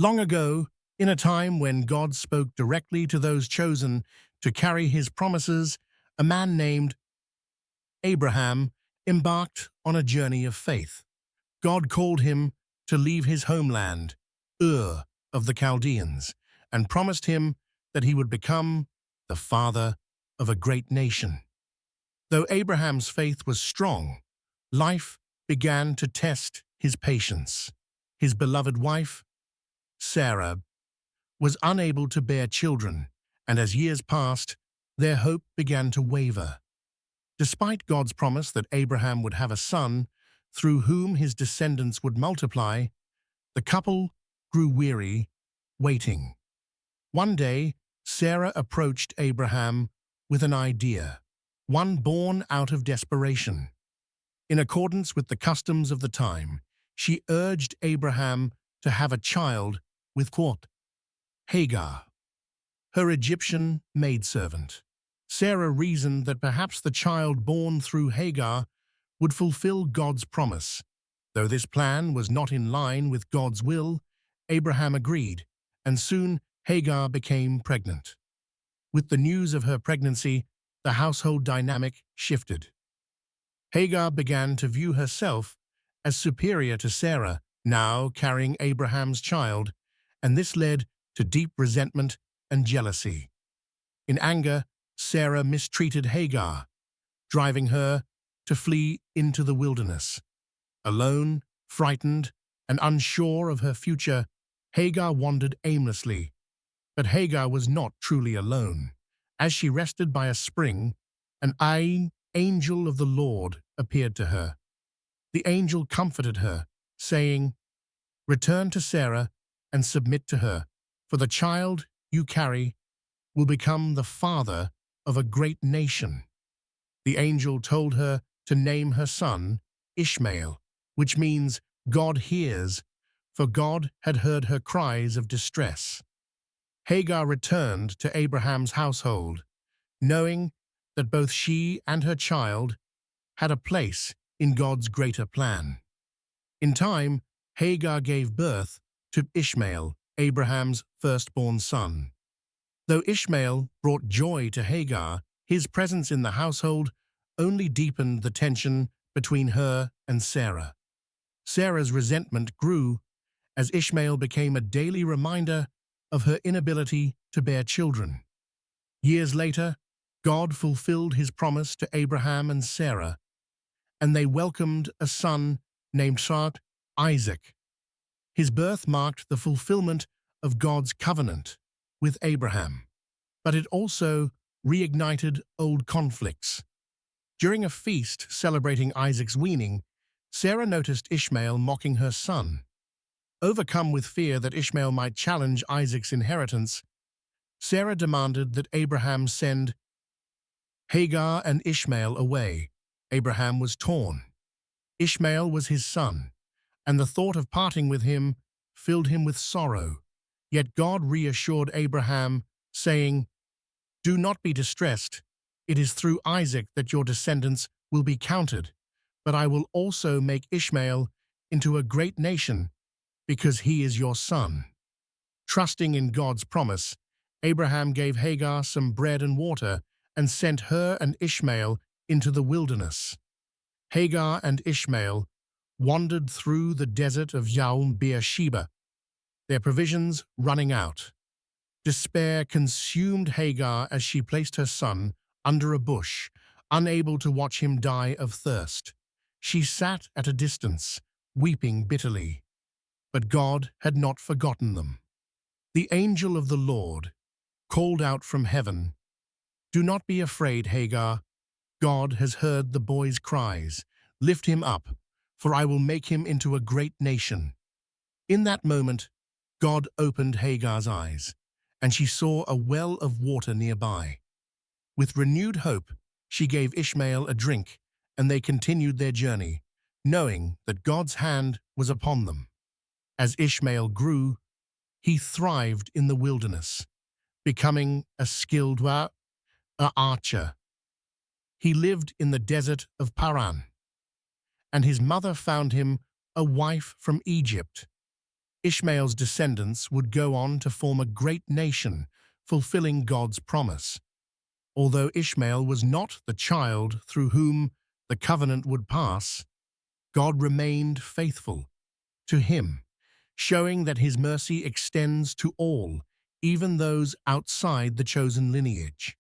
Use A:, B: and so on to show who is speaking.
A: Long ago, in a time when God spoke directly to those chosen to carry his promises, a man named Abraham embarked on a journey of faith. God called him to leave his homeland, Ur of the Chaldeans, and promised him that he would become the father of a great nation. Though Abraham's faith was strong, life began to test his patience. His beloved wife, Sarah, was unable to bear children, and as years passed, their hope began to waver. Despite God's promise that Abraham would have a son, through whom his descendants would multiply, the couple grew weary, waiting. One day, Sarah approached Abraham with an idea, one born out of desperation. In accordance with the customs of the time, she urged Abraham to have a child with quote, Hagar, her Egyptian maidservant. Sarah reasoned that perhaps the child born through Hagar would fulfill God's promise. Though this plan was not in line with God's will, Abraham agreed, and soon Hagar became pregnant. With the news of her pregnancy, the household dynamic shifted. Hagar began to view herself as superior to Sarah, now carrying Abraham's child, and this led to deep resentment and jealousy. In anger, Sarah mistreated Hagar, driving her to flee into the wilderness. Alone, frightened, and unsure of her future, Hagar wandered aimlessly. But Hagar was not truly alone. As she rested by a spring, an angel of the Lord appeared to her. The angel comforted her, saying, "Return to Sarah and submit to her, for the child you carry will become the father of a great nation." The angel told her to name her son Ishmael, which means God hears, for God had heard her cries of distress. Hagar returned to Abraham's household, knowing that both she and her child had a place in God's greater plan. In time, Hagar gave birth to Ishmael, Abraham's firstborn son. Though Ishmael brought joy to Hagar, his presence in the household only deepened the tension between her and Sarah. Sarah's resentment grew as Ishmael became a daily reminder of her inability to bear children. Years later, God fulfilled his promise to Abraham and Sarah, and they welcomed a son named Isaac. His birth marked the fulfillment of God's covenant with Abraham, but it also reignited old conflicts. During a feast celebrating Isaac's weaning, Sarah noticed Ishmael mocking her son. Overcome with fear that Ishmael might challenge Isaac's inheritance, Sarah demanded that Abraham send Hagar and Ishmael away. Abraham was torn. Ishmael was his son, and the thought of parting with him filled him with sorrow. Yet God reassured Abraham, saying, "Do not be distressed. It is through Isaac that your descendants will be counted, but I will also make Ishmael into a great nation, because he is your son." Trusting in God's promise, Abraham gave Hagar some bread and water and sent her and Ishmael into the wilderness. Hagar and Ishmael wandered through the desert of Beersheba, their provisions running out. Despair consumed Hagar as she placed her son under a bush, unable to watch him die of thirst. She sat at a distance, weeping bitterly. But God had not forgotten them. The angel of the Lord called out from heaven, "Do not be afraid, Hagar. God has heard the boy's cries. Lift him up, for I will make him into a great nation." In that moment, God opened Hagar's eyes, and she saw a well of water nearby. With renewed hope, she gave Ishmael a drink, and they continued their journey, knowing that God's hand was upon them. As Ishmael grew, he thrived in the wilderness, becoming a skilled archer. He lived in the desert of Paran, and his mother found him a wife from Egypt. Ishmael's descendants would go on to form a great nation, fulfilling God's promise. Although Ishmael was not the child through whom the covenant would pass, God remained faithful to him, showing that his mercy extends to all, even those outside the chosen lineage.